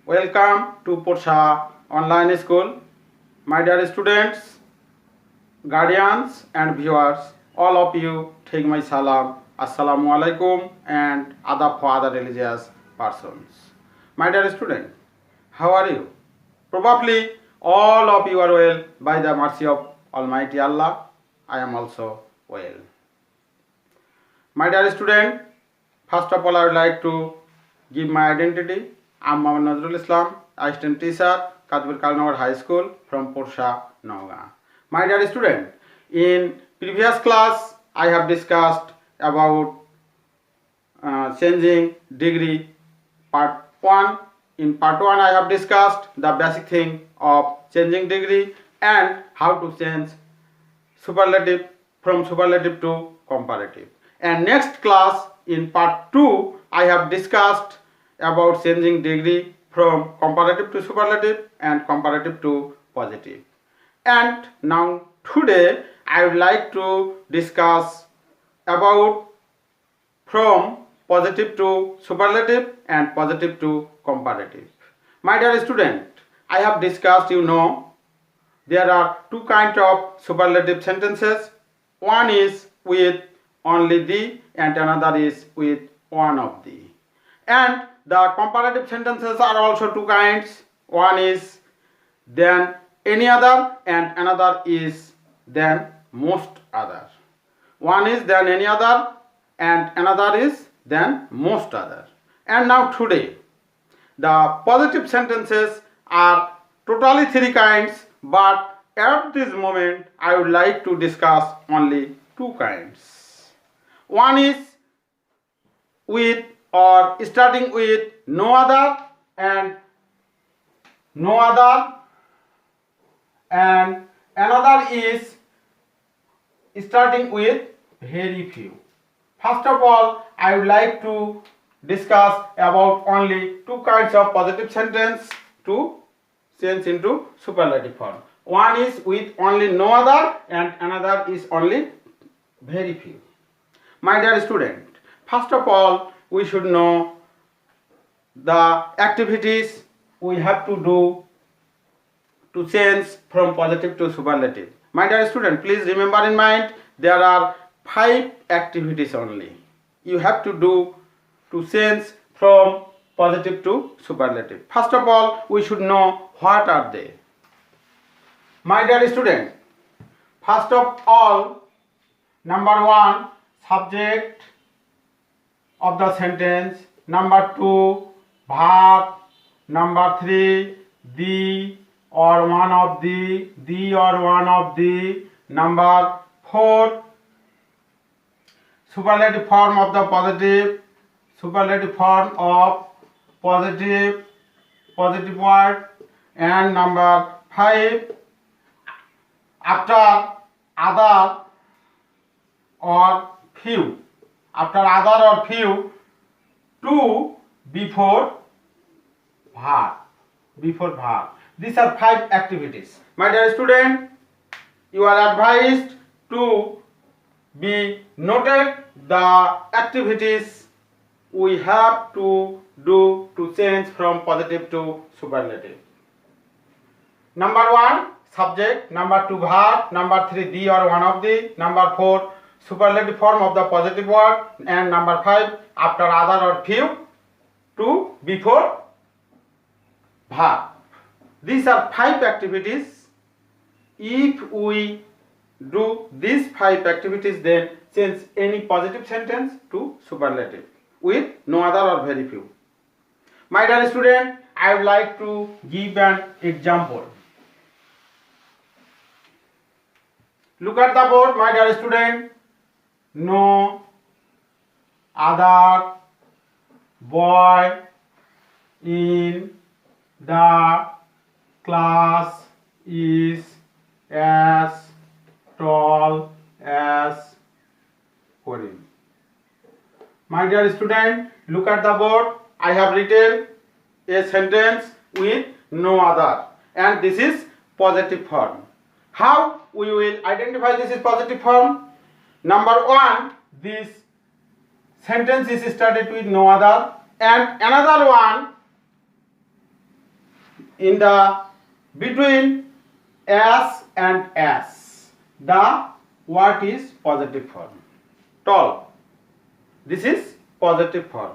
Welcome to K.K.H.S online school. My dear students, guardians and viewers, all of you take my salam. Assalamu alaikum and adab for other religious persons. My dear student, how are you? Probably all of you are well by the mercy of Almighty Allah. I am also well. My dear student, first of all I would like to give my identity. I am Md.Nazrul, assistant teacher, Katbir Kalnagar High School from Porsha, Nauga. My dear student, in previous class I have discussed about changing degree part 1. In part 1 I have discussed the basic thing of changing degree and how to change superlative from superlative to comparative. And next class in part 2 I have discussed about changing degree from comparative to superlative and comparative to positive. And now today I would like to discuss about from positive to superlative and positive to comparative. My dear student, I have discussed, there are two kinds of superlative sentences. One is with only the and another is with one of the. And the comparative sentences are also two kinds. One is than any other and another is than most other. One is than any other and another is than most other. And now today, the positive sentences are totally three kinds, but at this moment I would like to discuss only two kinds. One is with or starting with no other and no other, and another is starting with very few. First of all, I would like to discuss about only two kinds of positive sentence to change into superlative form. One is with only no other and another is only very few. My dear student, first of all we should know the activities we have to do to change from positive to superlative. My dear student, please remember in mind there are 5 activities only you have to do to change from positive to superlative. First of all, we should know what are they. My dear student, first of all, number 1, subject of the sentence. Number 2, verb. Number 3, the or one of the or one of the. Number 4, superlative form of the positive, superlative form of positive word. And number 5, after other or few, after other or few, to before verb. These are 5 activities. My dear student, you are advised to be noted the activities we have to do to change from positive to superlative. Number 1, subject. Number 2, verb. Number 3, the or one of the. Number 4, superlative form of the positive word. And number 5, after other or few, to before verb. These are 5 activities. If we do these 5 activities, then change any positive sentence to superlative with no other or very few. My dear student, I would like to give an example. Look at the board, my dear student. No other boy in the class is as tall as Karim. My dear student, look at the board. I have written a sentence with no other, and this is positive form. How we will identify this is positive form? Number 1, this sentence is started with no other, and another one in the between S and S, the word is positive form. Tall. This is positive form.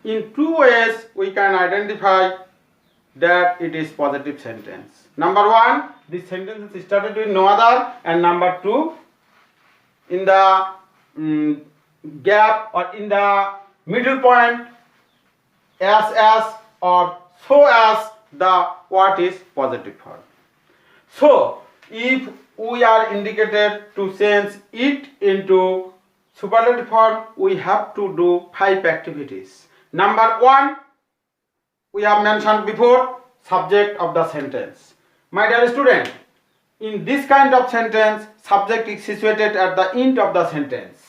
In two ways we can identify that it is positive sentence. Number one, this sentence is started with no other, and number two, in the gap or in the middle point, as or so as, the word is positive form. So if we are indicated to change it into superlative form, we have to do 5 activities. Number one, we have mentioned before, subject of the sentence. My dear student, in this kind of sentence, subject is situated at the end of the sentence.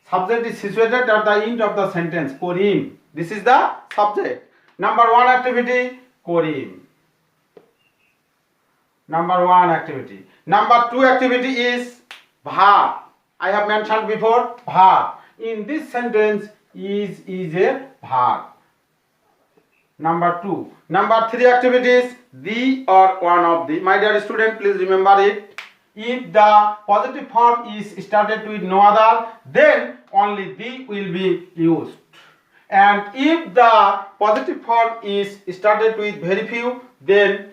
Subject is situated at the end of the sentence. Korim. This is the subject. Number one activity, Korim. Number one activity. Number two activity is verb. I have mentioned before, verb. In this sentence, is a verb. Number two. Number three activities, the or one of the. My dear student, please remember it. If the positive form is started with no other, then only the will be used. And if the positive form is started with very few, then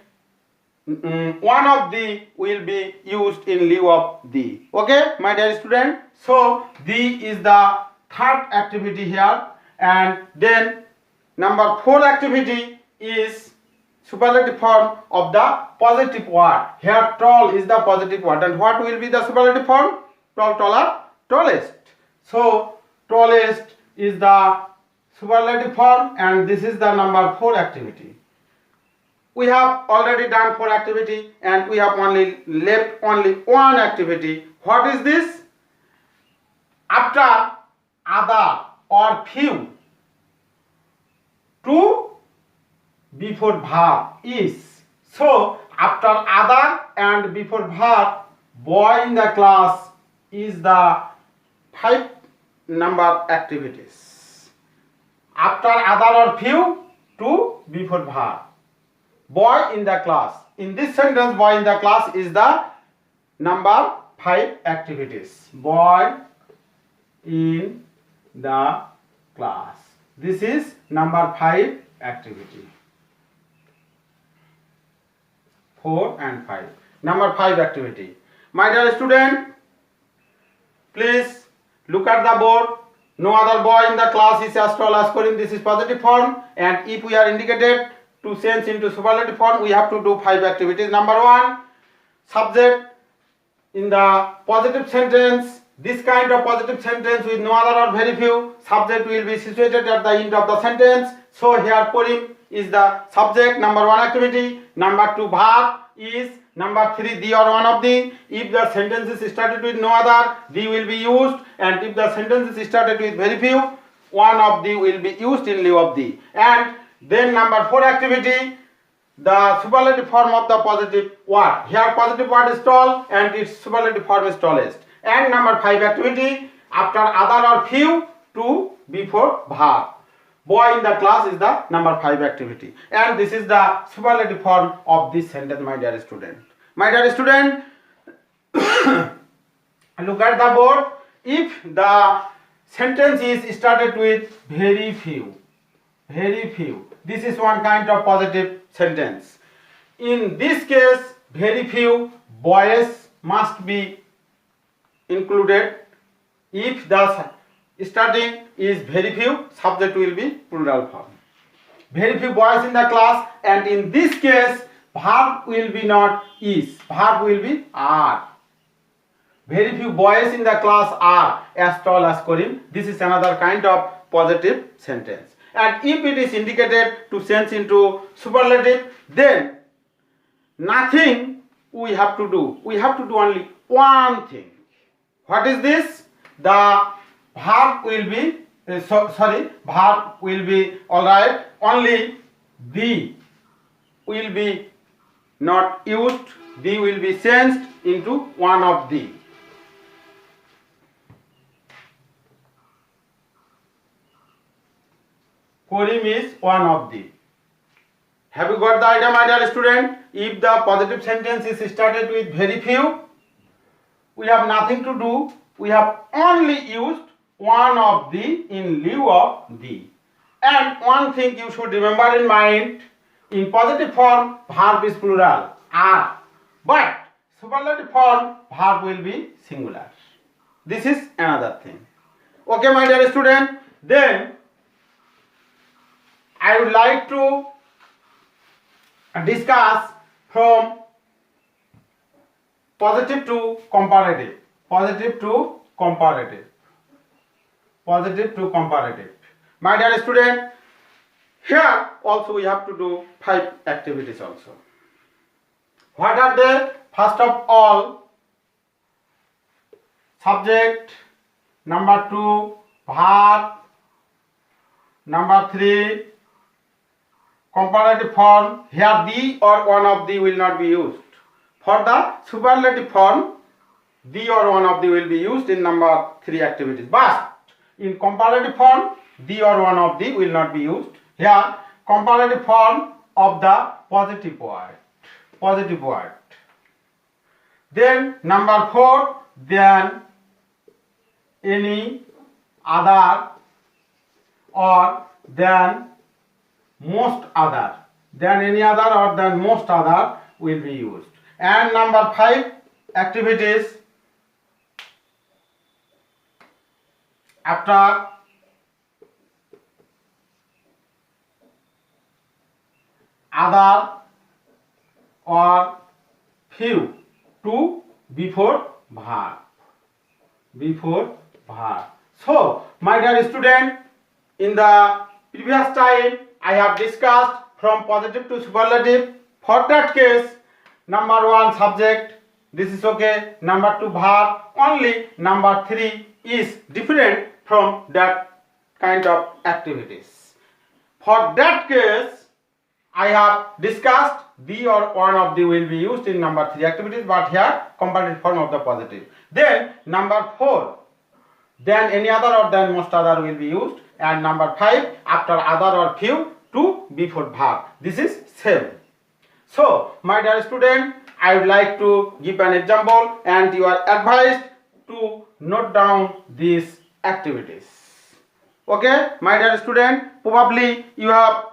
one of the will be used in lieu of the. Okay, my dear student. So the is the third activity here, and then number 4 activity is superlative form of the positive word. Here tall is the positive word, and what will be the superlative form? Tall, taller, tallest. So tallest is the superlative form, and this is the number 4 activity. We have already done 4 activity, and we have left only one activity. What is this? After other or few, to before verb is. So after other and before verb, boy in the class is the 5 number activities. After other or few, to before verb. Boy in the class. In this sentence, boy in the class is the number 5 activities. Boy in the class. This is number 5 activity. 4 and 5. Number 5 activity. My dear student, please look at the board. No other boy in the class is as tall as Karim. This is positive form, and if we are indicated to change into superlative form, we have to do 5 activities. Number 1, subject in the positive sentence. This kind of positive sentence with no other or very few, subject will be situated at the end of the sentence. So here Karim is the subject. Number 1 activity. Number 2, verb is. Number 3, the or one of the. If the sentence is started with no other, the will be used, and if the sentence is started with very few, one of the will be used in lieu of the. And then number 4 activity, the superlative form of the positive word. Here positive word is tall, and its superlative form is tallest. And number 5 activity, after other or few, to before verb. Boy in the class is the number 5 activity, and this is the superlative form of this sentence, my dear student. My dear student, look at the board. If the sentence is started with very few, this is one kind of positive sentence. In this case, very few boys must be included. If the starting is very few, subject will be plural form. Very few boys in the class, and in this case, verb will be not is, verb will be are. Very few boys in the class are as tall as Karim. This is another kind of positive sentence. And if it is indicated to change into superlative, then nothing we have to do. We have to do only one thing. What is this? The verb will be verb will be alright. Only the will be not used. The will be changed into one of the. Karim is one of the. Have you got the idea, my dear student? If the positive sentence is started with very few, we have nothing to do. We have only used one of the in lieu of the. And one thing you should remember in mind, in positive form, verb is plural, are. But superlative form, verb will be singular. This is another thing. Okay, my dear student, then I would like to discuss from positive to comparative. Positive to comparative. Positive to comparative. My dear student, here also we have to do 5 activities also. What are they? First of all, subject. Number 2, verb. Number 3, comparative form. Here the or one of the will not be used. For the superlative form, the or one of the will be used in number 3 activities. But in comparative form, the or one of the will not be used. Here, comparative form of the positive word. Positive word. Then number 4, then any other or than most other. Then any other or than most other will be used. And number 5 activities, after other or few to before verb. Before verb. So, my dear student, in the previous time I have discussed from positive to superlative. For that case, number 1 subject, this is okay. Number 2 verb, only number 3 is different from that kind of activities. For that case, I have discussed the or one of the will be used in number 3 activities, but here comparative form of the positive. Then number 4, then any other or then most other will be used, and number 5, after other or few to before verb. This is same. So, my dear student, I would like to give an example, and you are advised to note down these activities. Okay, my dear student, probably you have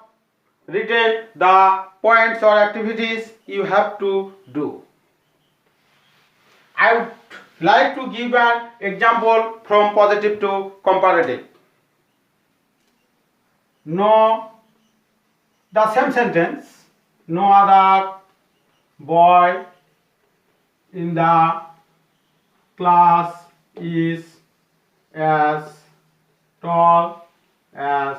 written the points or activities you have to do. I would like to give an example from positive to comparative. No, the same sentence, no other boy in the class is as tall as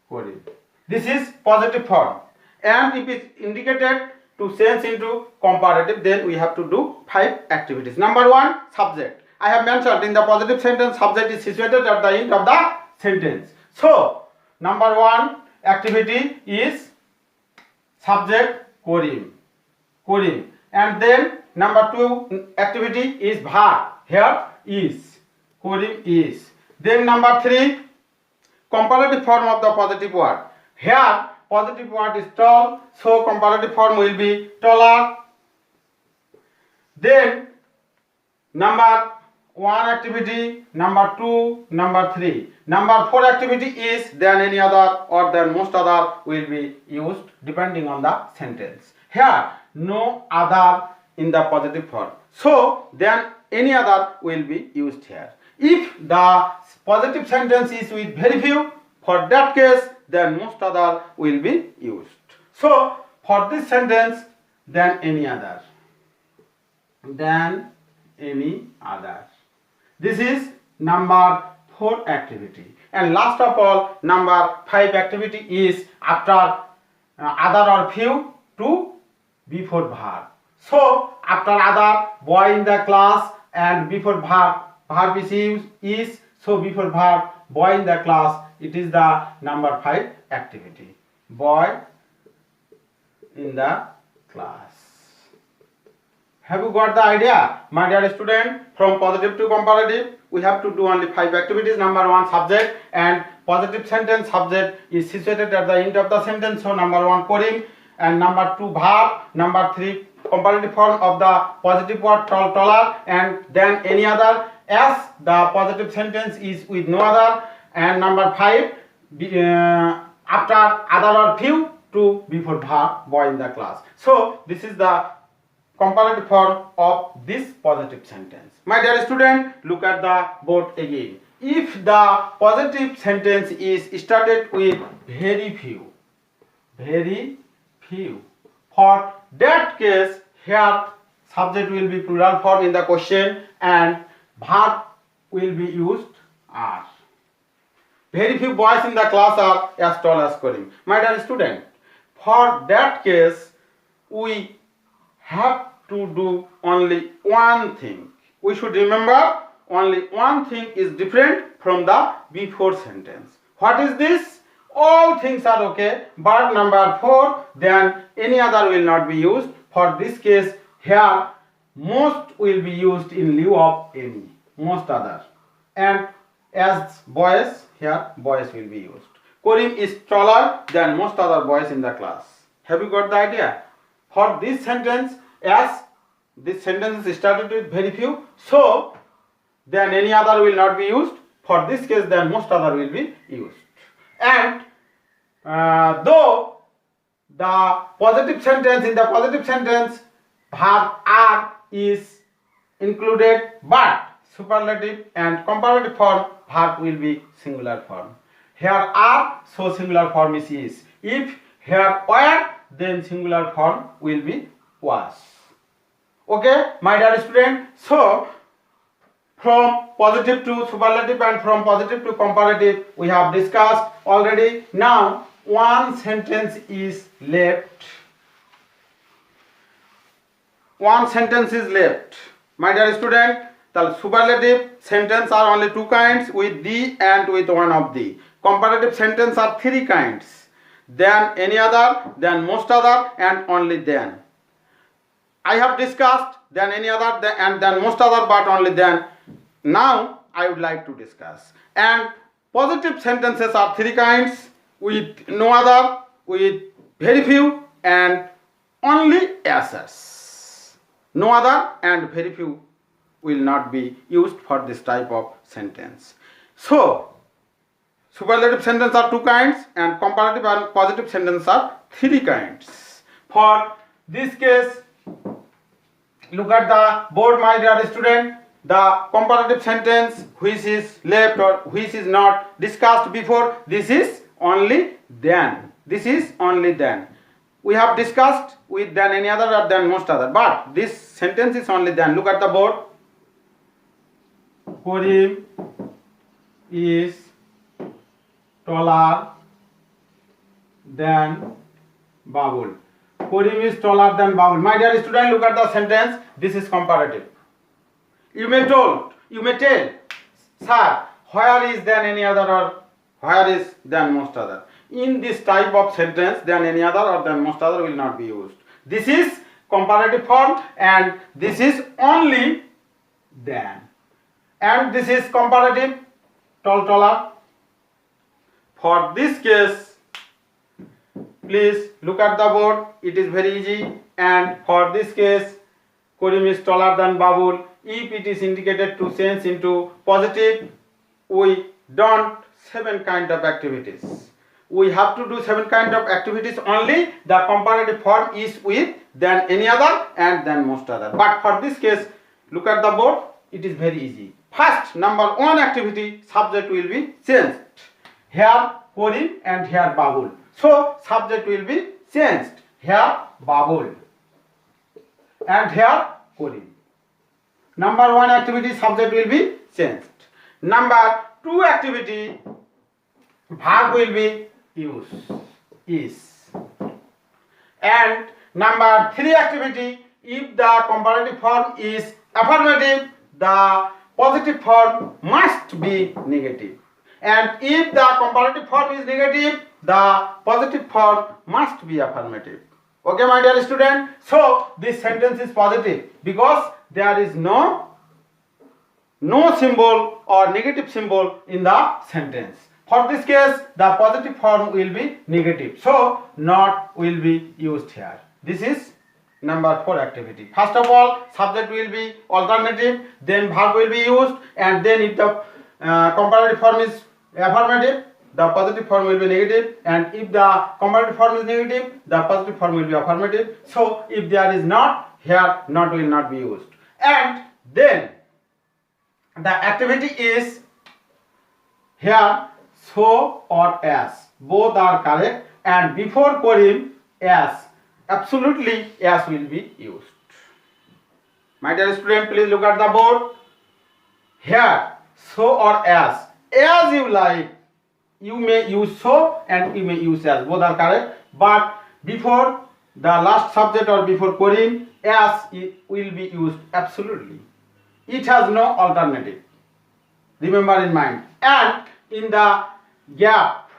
Korean. This is positive form, and if it is indicated to change into comparative, then we have to do 5 activities. Number 1, subject. I have mentioned in the positive sentence, subject is situated at the end of the sentence. So, number 1 activity is subject Korean. Korean. And then number 2 activity is verb. Here is. Korean is. Then number 3, comparative form of the positive word. Here positive word is tall, so comparative form will be taller. Then number 1 activity, number 2, number 3. Number 4 activity is than any other or than most other will be used depending on the sentence. Here no other in the positive form, so then any other will be used here. If the positive sentence is with very few, for that case then most other will be used. So for this sentence, then any other. Then any other. This is number 4 activity. And last of all, number 5 activity is after other or few to before verb. So after other, boy in the class, and before verb is used is, so before verb, boy in the class, it is the number 5 activity. Boy in the class. Have you got the idea, my dear student? From positive to comparative, we have to do only 5 activities. Number 1, subject and positive sentence. Subject is situated at the end of the sentence, so number 1, Korim, and number 2, verb, number 3, comparative form of the positive word taller, and then any other, as the positive sentence is with no other, and number 5, after other or few to before verb, boy in the class. So this is the comparative form of this positive sentence. My dear student, look at the board again. If the positive sentence is started with very few, for that case, here subject will be plural form in the question and verb will be used are. Very few boys in the class are as tall as Korim. My dear student, for that case, we have to do only one thing. We should remember only one thing is different from the before sentence. What is this? All things are okay, but number 4, then any other will not be used. For this case, here most will be used in lieu of any, most other. And as boys, here boys will be used. Korim is taller than most other boys in the class. Have you got the idea? For this sentence, as this sentence is started with very few, so then any other will not be used. For this case, then most other will be used. And though the positive sentence, in the positive sentence, verb are is included, but superlative and comparative form, verb will be singular form. Here are, so singular form is. If here were, then singular form will be was. Okay, my dear student. So from positive to superlative and from positive to comparative we have discussed already. Now one sentence is left. One sentence is left. My dear student, the superlative sentence are only 2 kinds, with the and with one of the. Comparative sentence are 3 kinds. Then any other, then most other, and only then. I have discussed then any other, and then most other, but only then. Now I would like to discuss. And positive sentences are 3 kinds, with no other, with very few, and only as. No other and very few will not be used for this type of sentence. So superlative sentences are 2 kinds and comparative and positive sentences are 3 kinds. For this case, look at the board, my dear student. The comparative sentence which is left or which is not discussed before, this is only then. This is only then. We have discussed with then any other or then most other, but this sentence is only then. Look at the board. Korim is taller than Babul. Korim is taller than Babul. My dear student, look at the sentence. This is comparative. You may tell, sir, where is then any other or where is then most other? In this type of sentence, then any other or then most other will not be used. This is comparative form and this is only then. And this is comparative, taller. For this case, please look at the board. It is very easy. And for this case, Korim is taller than Babul. If it is indicated to change into positive, we don't 7 kind of activities. We have to do 7 kind of activities only. The comparative form is with then any other and then most other. But for this case, look at the board. It is very easy. First, number 1 activity, subject will be changed. Here Korim and here Babul. So subject will be changed. Here Babul and here Korim. Number 1 activity, subject will be changed. Number 2 activity, verb will be used, is. And number 3 activity, if the comparative form is affirmative, the positive form must be negative. And if the comparative form is negative, the positive form must be affirmative. Okay, my dear student. So this sentence is positive because there is no no symbol or negative symbol in the sentence. For this case, the positive form will be negative. So, not will be used here. This is number 4 activity. First of all, subject will be alternative, then verb will be used, and then if the comparative form is affirmative, the positive form will be negative, and if the comparative form is negative, the positive form will be affirmative. So, if there is not, here not will not be used. And then the activity is here so or as. Both are correct, and before Korim as, absolutely as will be used. My dear student, please look at the board. Here so or as you like. You may use so and you may use as. Both are correct, but before the last subject or before Korim, as it will be used absolutely. It has no alternative. Remember in mind. And in the gap,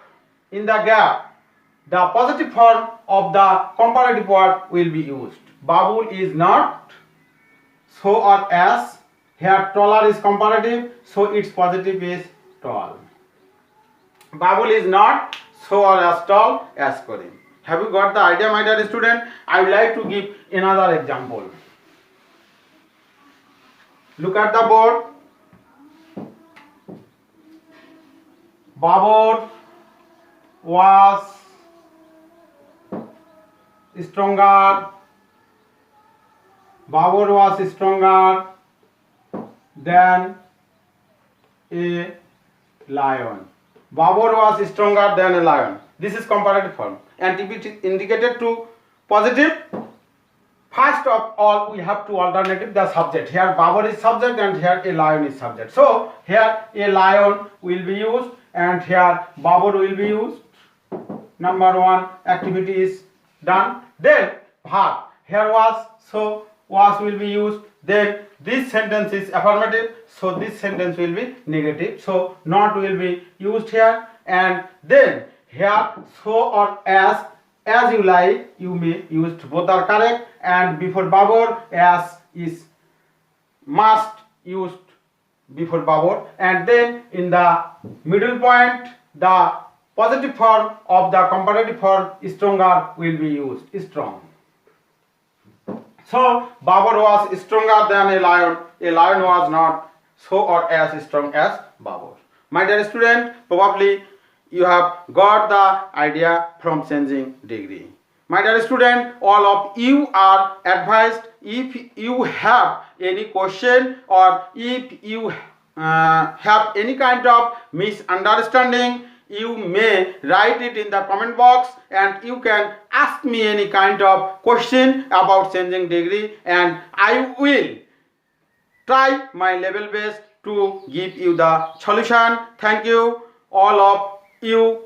the positive form of the comparative word will be used. Babul is not so or as. Here taller is comparative, so its positive is tall. Babul is not so or as tall as Korim. Have you got the idea, my dear student? I would like to give another example. Look at the board. Babur was stronger. Babur was stronger than a lion. Babur was stronger than a lion. This is comparative form. And if it is indicated to positive, first of all we have to alternative the subject. Here Babur is subject and here a lion is subject. So here a lion will be used and here Babur will be used. Number 1 activity is done. Then verb. Here was, so was will be used. Then this sentence is affirmative, so this sentence will be negative. So not will be used here. And then here so or as you like, you may use. Both are correct. And before Babur, as is must used before Babur. And then in the middle point, the positive form of the comparative form stronger will be used. Strong. So Babur was stronger than a lion. A lion was not so or as strong as Babur. My dear student, probably you have got the idea from changing degree. My dear student, all of you are advised, if you have any question or if you have any kind of misunderstanding, you may write it in the comment box and you can ask me any kind of question about changing degree, and I will try my level best to give you the solution. Thank you. All of you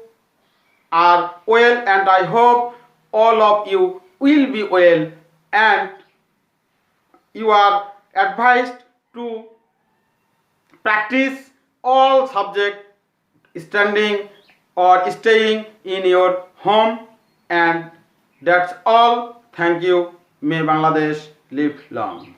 are well, and I hope all of you will be well, and you are advised to practice all subjects standing or staying in your home, and that's all. Thank you. May Bangladesh live long.